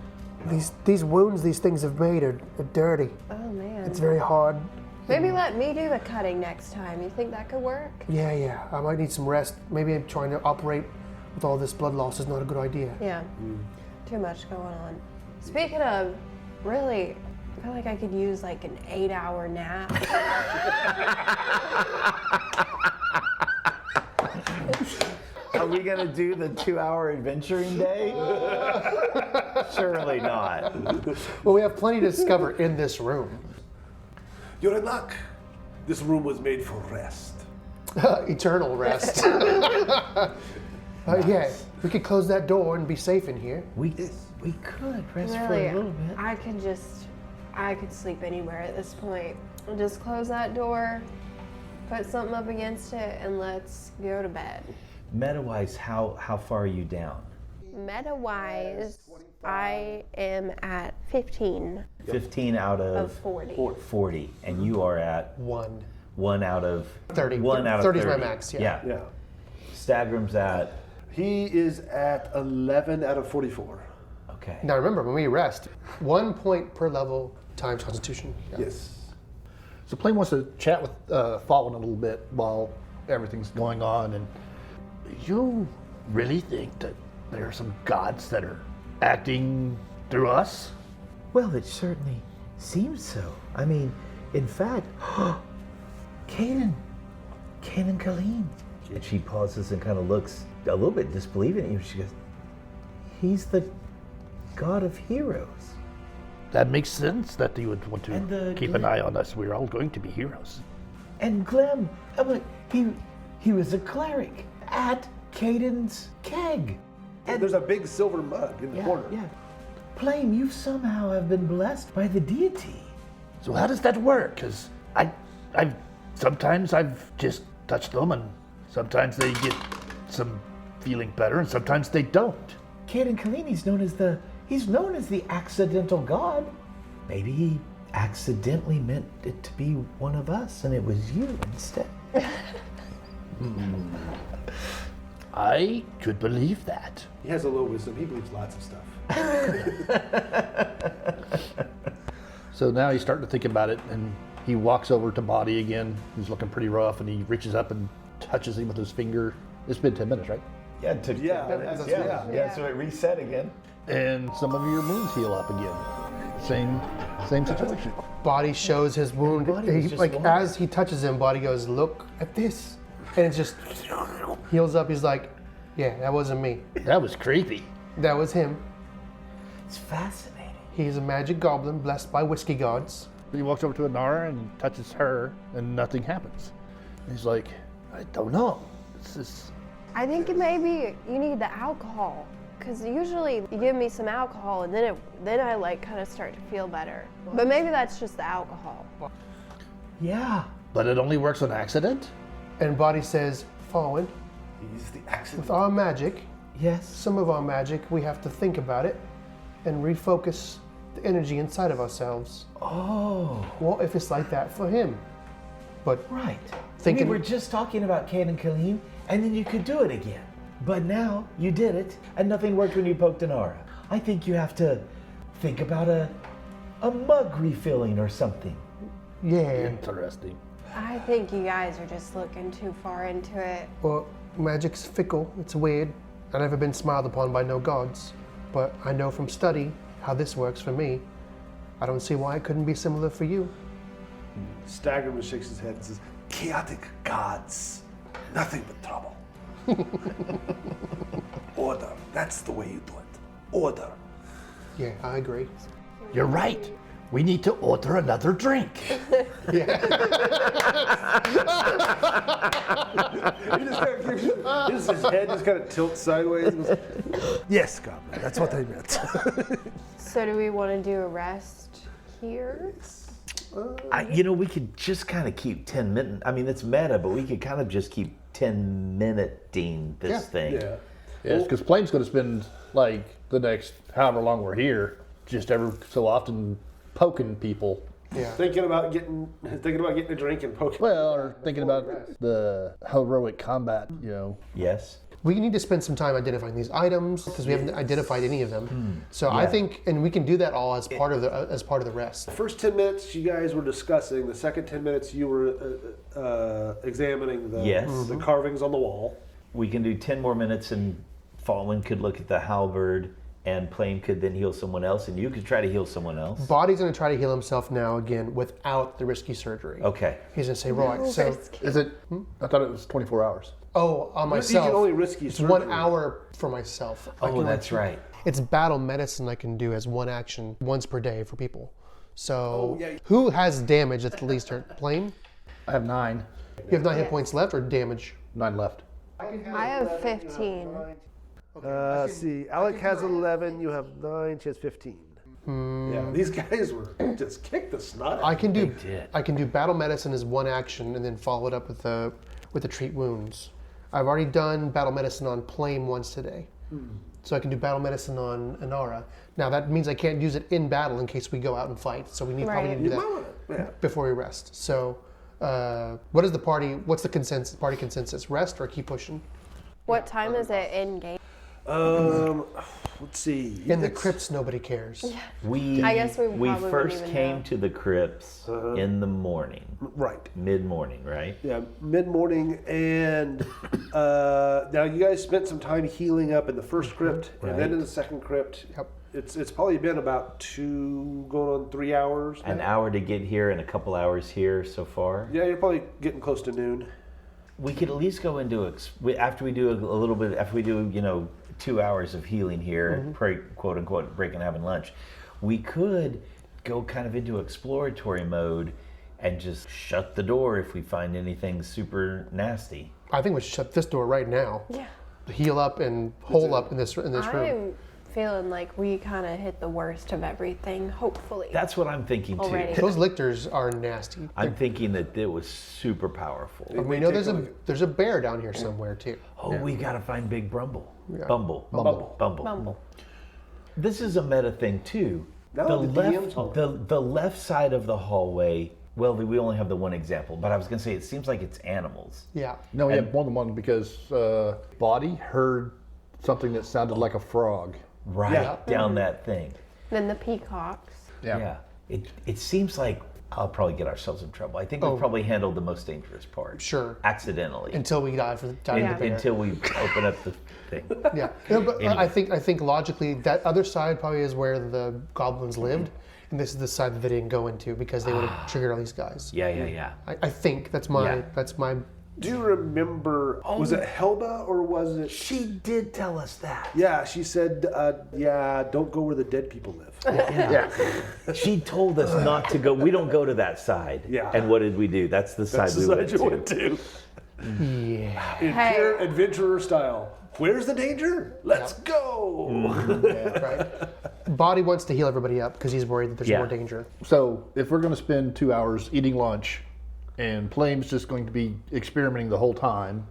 these wounds these things have made are dirty. Oh man. It's very hard. Maybe let me do the cutting next time. You think that could work? Yeah. I might need some rest. Maybe trying to operate with all this blood loss is not a good idea. Yeah. Too much going on. Speaking of, really, I feel like I could use like an 8-hour nap. Are we gonna do the 2-hour adventuring day? Surely not. Well, we have plenty to discover in this room. You're in luck. This room was made for rest. Eternal rest. Yeah, we could close that door and be safe in here. We could rest for Really, a little bit. I could sleep anywhere at this point. Just close that door, put something up against it, and let's go to bed. Meta-wise, how far are you down? Meta-wise, I am at 15 15 out of of 40. 40, and you are at 1. out of 30. 1 out of 30 is 30. my max, yeah. Yeah. Stagram's at He is at 11 out of 44. okay. Now remember, when we rest, 1 point per level times Constitution. Yeah. Yes. So Plame wants to chat with Fawin a little bit while everything's going on. And you really think that there are some gods that are acting through us? Well, it certainly seems so. I mean, in fact, Kanan Colleen. And she pauses and kind of looks a little bit disbelieving at you. She goes, "He's the god of heroes." That makes sense that you would want And to the keep an eye on us. We're all going to be heroes. And Clem, he was a cleric at Caden's keg. And there's a big silver mug in the corner. Yeah. Plame, you somehow have been blessed by the deity. So how does that work? Because sometimes I've just touched them, and sometimes they get some feeling better, and sometimes they don't. Caden Collini's known as the accidental god. Maybe he accidentally meant it to be one of us, and it was you instead. I could believe that. He has a low wisdom. He believes lots of stuff. So now he's starting to think about it, and he walks over to Boddy again. He's looking pretty rough, and he reaches up and touches him with his finger. It's been 10 minutes, right? Yeah, Yeah. So it reset again. And some of your wounds heal up again. Same situation. Boddy shows his wound. Boddy was He, just like one. as he touches him, Boddy goes, "Look at this," and it just heals up. He's like, "Yeah, that wasn't me. That was creepy. That was him. It's fascinating. He's a magic goblin blessed by whiskey gods." He walks over to Inara and touches her, and nothing happens. He's like, I don't know. This is... I think maybe you need the alcohol, because usually you give me some alcohol and then I like kind of start to feel better. But maybe that's just the alcohol. Yeah. But it only works on accident? And Boddy says, "Fawin, He's the accident. with our magic, Yes. some of our magic, we have to think about it and refocus the energy inside of ourselves. Oh. What if it's like that for him?" But Right. Thinking- We were just talking about Kane and Kalim, and then you could do it again. But now you did it, and nothing worked when you poked Inara. I think you have to think about a mug refilling or something. yeah, Interesting. I think you guys are just looking too far into it. well, magic's fickle. It's weird. I've never been smiled upon by no gods, but I know from study how this works for me. I don't see why it couldn't be similar for you. Stagram shakes his head and says, chaotic gods. Nothing but trouble. Order. That's the way you do it. Order. Yeah, I agree. You're right. We need to order another drink. His head just kind of tilts sideways. And goes, yes, Goblin. That's what I meant. So do we want to do a rest here? We could just kind of keep 10 minutes. I mean, it's meta, but we could kind of just keep 10-minuting this thing. Yeah. Yes, because Plame's going to spend like the next however long we're here, just every so often poking people. Yeah. Thinking about getting a drink and poking. Well, or thinking about the heroic combat, Yes. We need to spend some time identifying these items because we haven't identified any of them. So I think, and we can do that all as part of the rest. The first 10 minutes you guys were discussing. The second 10 minutes you were examining the carvings on the wall. We can do 10 more minutes, and Fawin could look at the halberd, and Plame could then heal someone else, and you could try to heal someone else. Boddy's going to try to heal himself now again without the risky surgery. Okay. He's going to say, right, so, Is it? I thought it was 24 hours. oh, on myself. You can only risky it's surgery. 1 hour for myself. I Oh, can that's right. It's battle medicine I can do as one action once per day for people. So, yeah. who has damage that's the least hurt? Plane? I have 9. You have 9 hit points left or damage? 9 left. I have 15. See, Alec has 11, you have 9, she has 15. Yeah, these guys were just kicked the snot out. I can do did. I can do battle medicine as one action and then follow it up with the treat wounds. I've already done battle medicine on Plame once today. So I can do battle medicine on Inara. Now that means I can't use it in battle in case we go out and fight. So we probably need to do that before we rest. So what's the party consensus? Rest or keep pushing? What time is it in game? Let's see. In the crypts, nobody cares. I guess we probably first wouldn't even came know. to the crypts in the morning, Right. mid-morning, right? Yeah, mid-morning, and now you guys spent some time healing up in the first crypt, and then in the second crypt. Yep. It's probably been about 2 going on 3 hours. An now. hour to get here and a couple hours here so far. Yeah, you're probably getting close to noon. We could at least go into after we do a little bit. After we do, 2 hours of healing here, quote unquote, break and having lunch. We could go kind of into exploratory mode and just shut the door if we find anything super nasty. I think we should shut this door right now. Yeah. Heal up and hole up in this room. I'm feeling like we kind of hit the worst of everything, hopefully. That's what I'm thinking too. Already. Those lictors are nasty. I'm thinking that it was super powerful. And we know there's a bear down here somewhere too. Oh, we gotta find Big Brumble. Yeah. Bumble. Bumble. This is a meta thing too. No, the the left, DM's the left side of the hallway. Well, we only have the one example, but I was gonna say it seems like it's animals. Yeah. No, we had more than one because Boddy heard something that sounded like a frog. Right down that thing. Then the peacocks. Yeah. It seems like I'll probably get ourselves in trouble. I think we probably handled the most dangerous part. Sure. Accidentally. Until we die for the bear. Until we open up the thing. Yeah. No, but Anyway. I think logically that other side probably is where the goblins lived, and this is the side that they didn't go into because they would have triggered all these guys. Yeah. I think that's my Do you remember, was it Helba or was it... She did tell us that. Yeah, she said, don't go where the dead people live. Yeah. She told us not to go. We don't go to that side. Yeah. And what did we do? That's the side That's we the went side you to. went to. Yeah. In Hey. pure adventurer style. Where's the danger? Let's go. Right. Boddy wants to heal everybody up because he's worried that there's more danger. So if we're going to spend 2 hours eating lunch, and Plame's just going to be experimenting the whole time,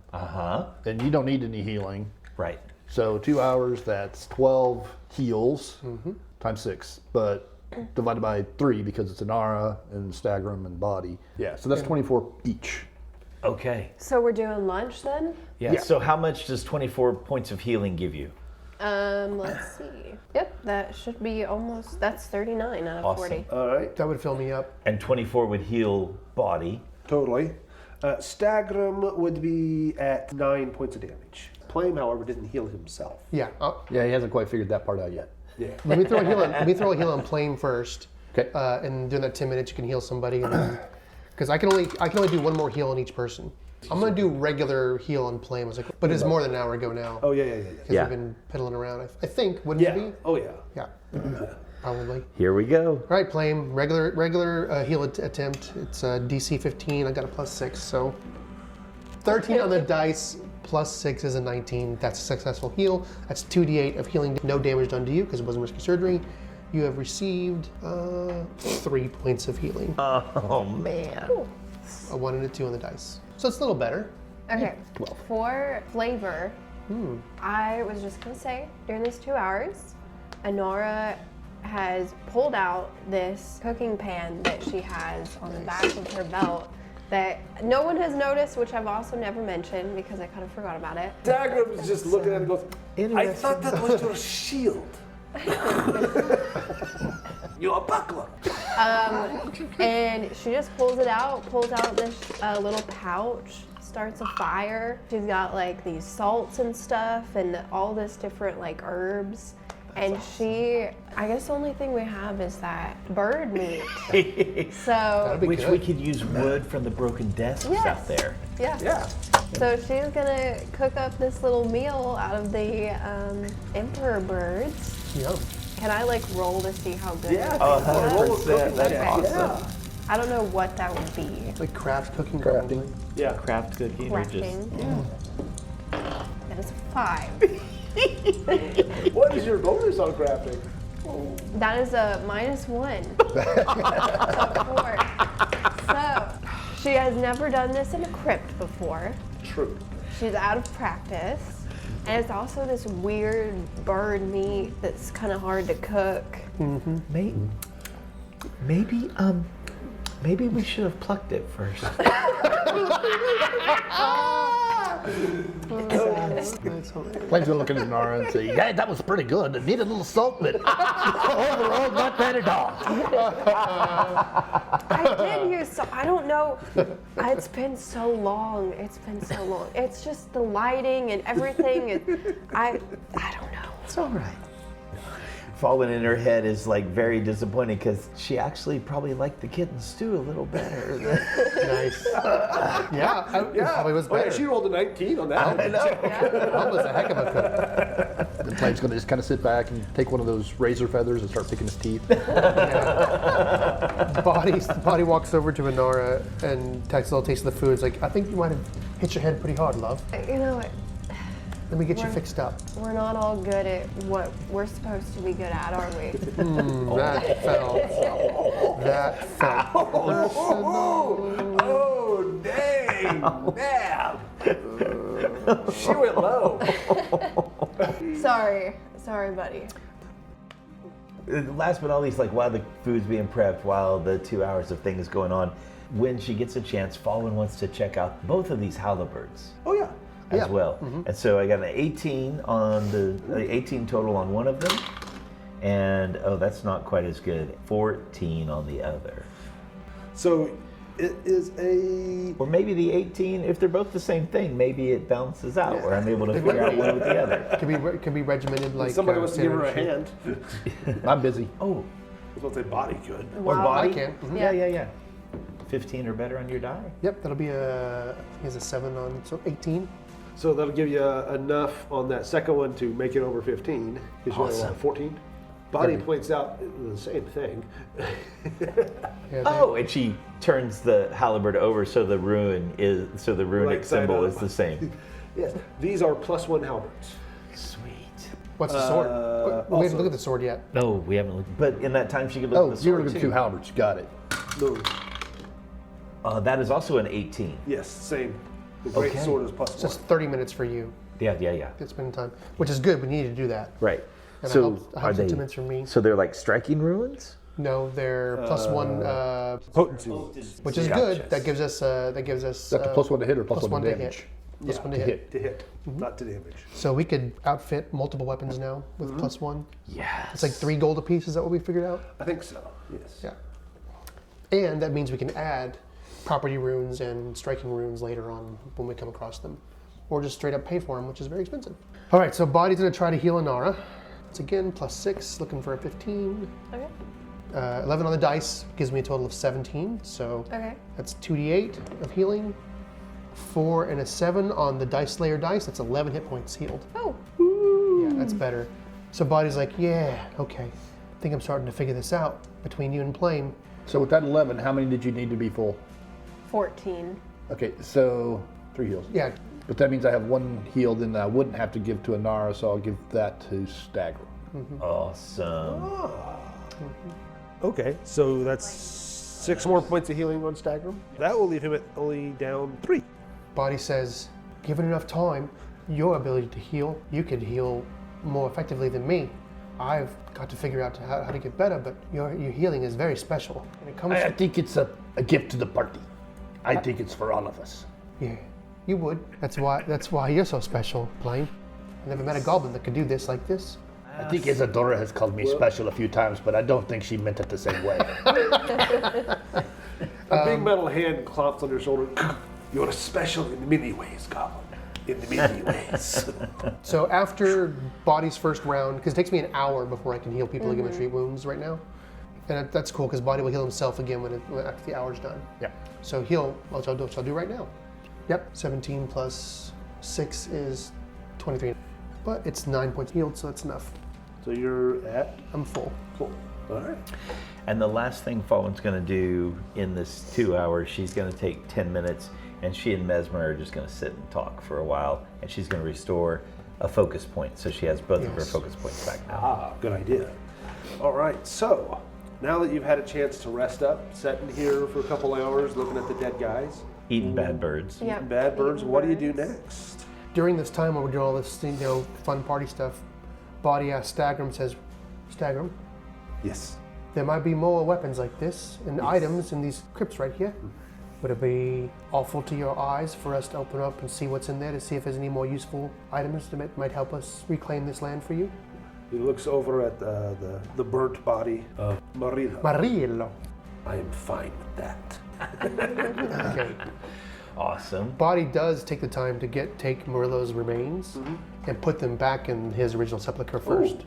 then you don't need any healing. Right. So 2 hours, that's 12 heals times 6. But divided by 3 because it's Inara and Stagram and Boddy. Yeah. So that's 24 each. Okay. So we're doing lunch then? Yeah. So how much does 24 points of healing give you? Let's see. Yep, that should be almost, that's 39 out of Awesome. 40. All right. That would fill me up. And 24 would heal Boddy. Totally. Stagram would be at 9 points of damage. Plame, however, didn't heal himself. Yeah. Yeah, he hasn't quite figured that part out yet. Yeah. Let me throw a heal on. Let me throw a heal on Plame first. Okay. And during that 10 minutes, you can heal somebody, because I can only do one more heal on each person. I'm gonna do regular heal on Plame, but it's more than an hour ago now. Oh, yeah. Because Yeah. we've been piddling around. I think, wouldn't it Yeah. be? Oh, yeah. Yeah. Probably. Here we go. All right, Plame. Regular heal attempt. It's DC 15. I got a +6, so 13 on the dice. +6 is a 19. That's a successful heal. That's 2d8 of healing. No damage done to you because it wasn't risky surgery. You have received 3 points of healing. Oh, man. A 1 and a 2 on the dice. So it's a little better. Okay, for flavor, I was just gonna say, during these 2 hours, Inara has pulled out this cooking pan that she has on the back of her belt that no one has noticed, which I've also never mentioned because I kind of forgot about it. Stagram is just looking at it and goes, I thought that was your shield. You're a buckler. And she just pulls out this little pouch, starts a fire. She's got like these salts and stuff and all this different like herbs. And I guess the only thing we have is that bird meat. So, be Which good. we could use wood from the broken desks out there. yeah. Yeah. So she's gonna cook up this little meal out of the emperor birds. Yum. Can I like roll to see how good Yeah. it is? 100%. That's Okay. awesome. I don't know what that would be. Like craft cooking. Crafting. probably. Yeah. Craft cooking or just... Crafting. That is a 5. What is your bonus on crafting? That is a -1. So 4. So she has never done this in a crypt before. True. She's out of practice. And it's also this weird bird meat that's kind of hard to cook. Maybe we should have plucked it first. That's hilarious. Plane's gonna look at Inara and say, yeah, that was pretty good. It needed a little salt, but overall, not bad at all. I did use so I don't know. It's been so long. It's just the lighting and everything. I don't know. It's all right. Fawin in her head is like very disappointed because she actually probably liked the kitten stew a little better. Nice. Yeah, it probably was Oh, yeah, better. she rolled a 19 on that. That was a heck of a cook. The plane's gonna just kind of sit back and take one of those razor feathers and start picking his teeth. Boddy walks over to Inara and takes a little taste of the food. It's like, I think you might have hit your head pretty hard, love. You know what? Let me get you fixed up. We're not all good at what we're supposed to be good at, are we? That fell. That fell. Oh, dang. Damn. She went low. Sorry, buddy. Last but not least, like while the food's being prepped, while the 2 hours of things going on, when she gets a chance, Fawin wants to check out both of these halberds Oh, yeah. as well. And so I got an 18 on the 18 total on one of them, and oh, that's not quite as good. 14 on the other. So it is a... Or maybe the 18, if they're both the same thing, maybe it balances out, where I'm able to figure out one with the other. Can be regimented like Somebody wants to give her a standard hand. I'm busy. Oh, I was going to say body could. or Wow. body? I can. Yeah. 15 or better on your die. Yep, that'll be I think it's a 7 on, so 18. So that'll give you enough on that second one to make it over 15. Because you Awesome. have 14. Body points out the same thing. Yeah, Oh, and she turns the halberd over so the runic Right side symbol up. is the same. Yes, these are +1 halberds. Sweet. What's the sword? We also- haven't looked at the sword yet. No, we haven't looked. But in that time, she could look Oh, at the you were sword looking too. at 2 halberds. Got it. No, That is also an 18. yes, same. The great Okay. sword is It's +1. just 30 minutes for you Yeah. to spend time, which is good. We need to do that. Right. And So I hope are it's they? 2 minutes for me. So they're like striking ruins. No, they're +1 Potency. which is good. That gives us Is that the +1 to hit or +1 to damage? hit. +1 to hit. To hit, not to damage. So we could outfit multiple weapons now with +1. Yes. It's like 3 gold apiece. Is that what we figured out? I think so, yes. Yeah. And that means we can add property runes and striking runes later on when we come across them. Or just straight up pay for them, which is very expensive. All right, so Boddy's gonna try to heal Inara. It's again +6, looking for a 15. Okay. 11 on the dice gives me a total of 17, so Okay. that's 2d8 of healing. 4 and a 7 on the Dice Slayer dice, that's 11 hit points healed. Oh. Yeah, that's better. So Boddy's like, yeah, okay. I think I'm starting to figure this out between you and Plame. So with that 11, how many did you need to be full? 14. Okay, so 3 heals. Yeah, But that means I have 1 healed and I wouldn't have to give to Inara, so I'll give that to Stagram. Awesome. Okay, so that's 6 more points of healing on Stagram. That will leave him at only down 3. Boddy says, given enough time, your ability to heal, you could heal more effectively than me. I've got to figure out how to get better, but your healing is very special. And it comes I think it's a gift to the party. I think it's for all of us. Yeah, you would. That's why you're so special, Plame. I never met a goblin that could do this like this. I think Isadora has called me special a few times, but I don't think she meant it the same way. A big metal hand clomps on your shoulder. You're special in many ways, Goblin. In many ways. So after Boddy's first round, because it takes me an hour before I can heal people who give me treat wounds right now, and that's cool because Boddy will heal himself again after the hour's done. Yeah. So heal, which I'll do right now. Yep, 17 plus 6 is 23. But it's 9 points healed, so that's enough. So you're at I'm full. full. All right. And the last thing Fawin's going to do in this 2 hours, she's going to take 10 minutes, and she and Mesmer are just going to sit and talk for a while, and she's going to restore a focus point. So she has both of her Yes. focus points back now. Ah, good idea. All right, so now that you've had a chance to rest up, sitting here for a couple hours looking at the dead guys, Eating bad birds. Yep. eating bad birds, Eating what do you do birds. next? During this time when we're doing all this, fun party stuff, Boddy asks Stagram, says, Stagram, Yes. there might be more weapons like this and items in these crypts right here. Would it be awful to your eyes for us to open up and see what's in there to see if there's any more useful items that might help us reclaim this land for you? He looks over at the burnt body of Marina. Marillo. I am fine with that. Okay. Awesome. Boddy does take the time to take Murillo's remains and put them back in his original sepulcher first.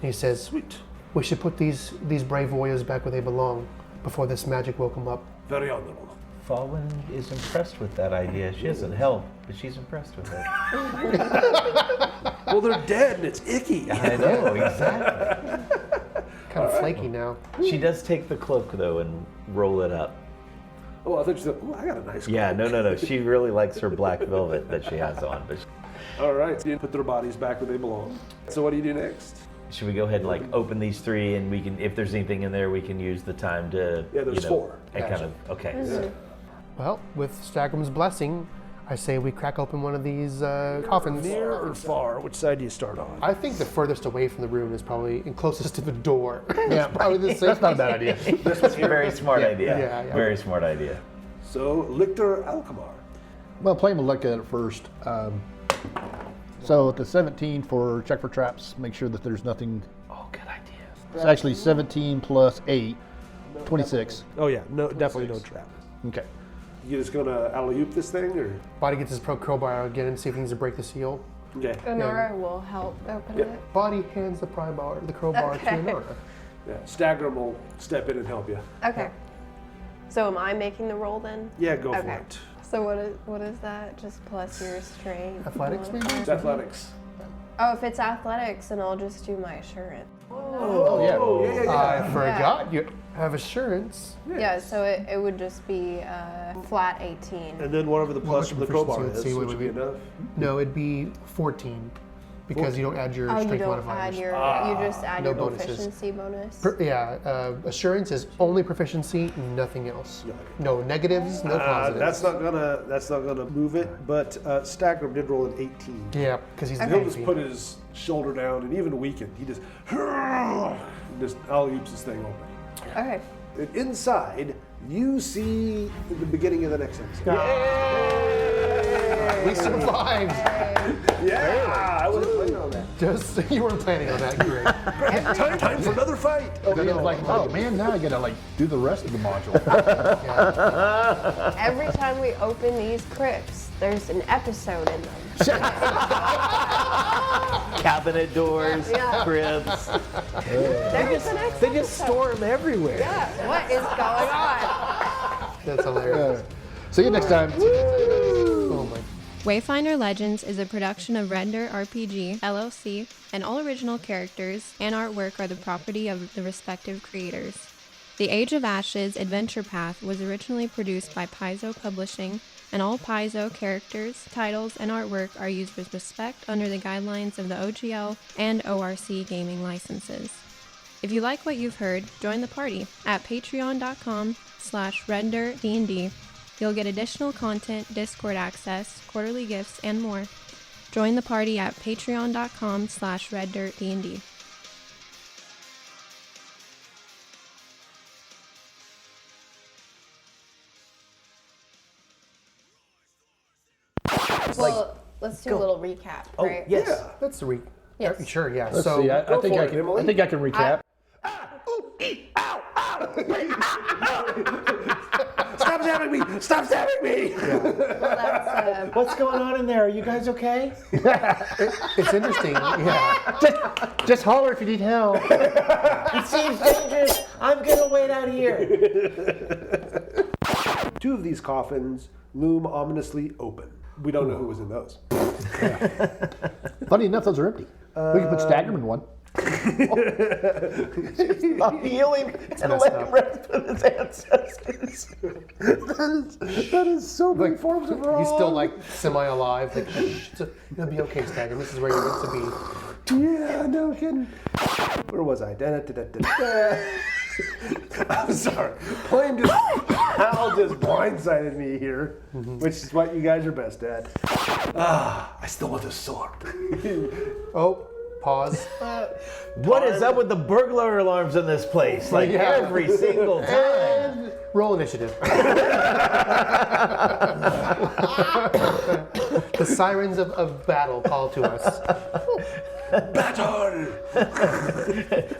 He says, Sweet. we should put these brave warriors back where they belong before this magic will come up. Very honorable. Fawin is impressed with that idea. She doesn't help, but she's impressed with it. Well, they're dead and it's icky. I know, exactly. Kind of flaky now. She does take the cloak, though, and roll it up. Oh, I thought you said, oh, I got a nice Yeah, cloak. no. She really likes her black velvet that she has on. But All right, so you put their bodies back where they belong. So what do you do next? should we go ahead and like open these 3, and we can, if there's anything in there, we can use the time to. Yeah, there's 4. And kind of okay. Well, with Stagram's blessing, I say we crack open one of these coffins. Near or far? Which side do you start on? I think the furthest away from the room is probably closest to the door. Yeah, Probably the that's not a safest. bad idea. This was a very smart idea. Yeah. Very smart idea. So, Lictor Alkamar. Well, Plame will look at it first. So at the 17 for check for traps, make sure that there's nothing. Oh, good idea. It's actually 17 plus 8, 26. Oh yeah, no, definitely no trap. Okay. You just gonna alley-oop this thing, or? Boddy gets his crowbar again and see if he needs to break the seal. Okay. Inara will help open Yep. it. Boddy hands the crowbar to Okay. Inara. Yeah, Stagram will step in and help you. Okay. So am I making the roll then? Yeah, go for Okay. it. So what is that? Just plus your strength? Athletics, maybe? It's athletics. Oh, if it's athletics, then I'll just do my assurance. Oh, yeah. I forgot you have assurance. Yeah, so it would just be flat 18. And then whatever the plus from the Looking for crowbar proficiency, is, let's which see, would be enough. No, it'd be 14 because you don't add your Oh, you strength don't modifiers. add your, you just add no your bonuses. proficiency bonus. Assurance is only proficiency, nothing else. No negatives, no positives. That's not gonna move it. But Stagram did roll an 18. Yeah, because he's the He'll just baby. put his shoulder down and even weaken. He just alley-oops this thing open. Okay. And inside, you see the beginning of the next episode. We survived. Yeah, I wasn't planning on that. Just you weren't planning on that. Great. Time for another fight. Then it's like, oh man, now I gotta like do the rest of the module. Every time we open these crypts, there's an episode in them. Cabinet doors, Yeah. cribs. There's an They just store them everywhere. Yeah, what is going on? That's hilarious. See you next time. Oh my. Wayfinder Legends is a production of Render RPG, LLC, and all original characters and artwork are the property of the respective creators. The Age of Ashes Adventure Path was originally produced by Paizo Publishing, and all Paizo characters, titles, and artwork are used with respect under the guidelines of the OGL and ORC gaming licenses. If you like what you've heard, join the party at patreon.com/renderdnd. You'll get additional content, Discord access, quarterly gifts, and more. Join the party at patreon.com/reddirtdnd. Well, let's do a little recap, right? Yes. Yeah. That's the Yes. Sure, yeah. Let's so see. I go think for I it, can. Emily. I think I can recap. Stop stabbing me! Stop stabbing me! Well, that's, What's going on in there? Are you guys okay? it's interesting. Yeah. Just holler if you need help. It seems dangerous. I'm gonna wait out here. Two of these coffins loom ominously open. We don't know who was in those. Funny enough, those are empty. We can put Stagram in one. I'll heal him and let him rest with his ancestors. That is so many forms of wrong. He's still like semi-alive. Like, it'll be okay, Stagram. This is where you're meant to be. Yeah, no kidding. Where was I? I'm sorry. Plame just Hal just blindsided me here, which is what you guys are best at. I still want the sword. Oh, pause. What is up with the burglar alarms in this place? Like Yeah. every single time. Roll initiative. The sirens of battle call to us. Battle!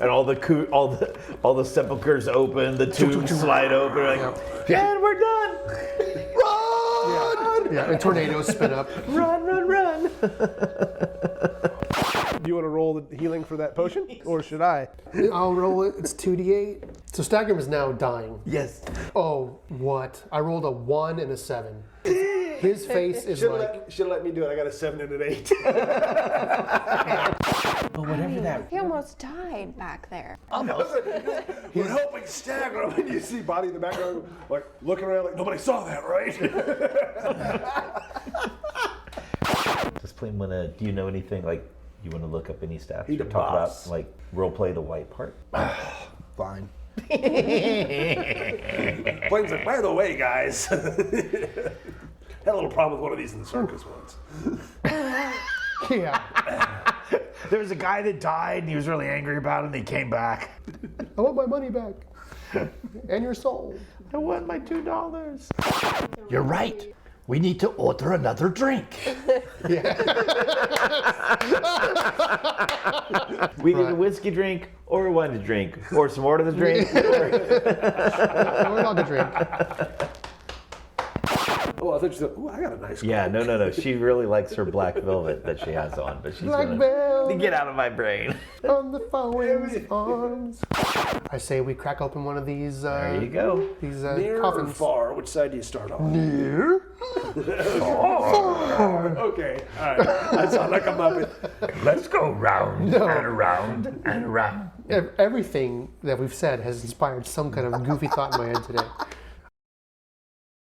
And all the sepulchers open, the tombs slide open, like, and we're done. Run! Yeah, and tornadoes spin up. Run, run, run. Do you want to roll the healing for that potion? Or should I? I'll roll it. It's 2d8. So Stagram is now dying. Yes. Oh, what? I rolled a 1 and a 7. His face is like... Should have let me do it. I got a 7 and an 8. But whatever that. he almost died back there. We're helping Stagram, and you see Boddy in the background, like looking around, like nobody saw that, right? Does Plame wanna? Do you know anything like? You want to look up any stats He or the talk boss. about like role play the white part? Fine. Flame's like, by the way, guys, had a little problem with one of these in the circus once. Yeah. There was a guy that died and he was really angry about it and he came back. I want my money back. And your soul. I want my $2. You're right. We need to order another drink. We need a whiskey drink or a wine to drink or some more to the drink. We're on the drink. Oh, I thought you said, oh, I got a nice Yeah, no. She really likes her black velvet that she has on, but she's Black gonna velvet. get out of my brain. On the Fawin's arms. I say we crack open one of these. There you go. These Near or coffins. far? Which side do you start on? Near. Okay, all right. I sound like a Muppet. Let's go round and around and around. Everything that we've said has inspired some kind of goofy thought in my head today.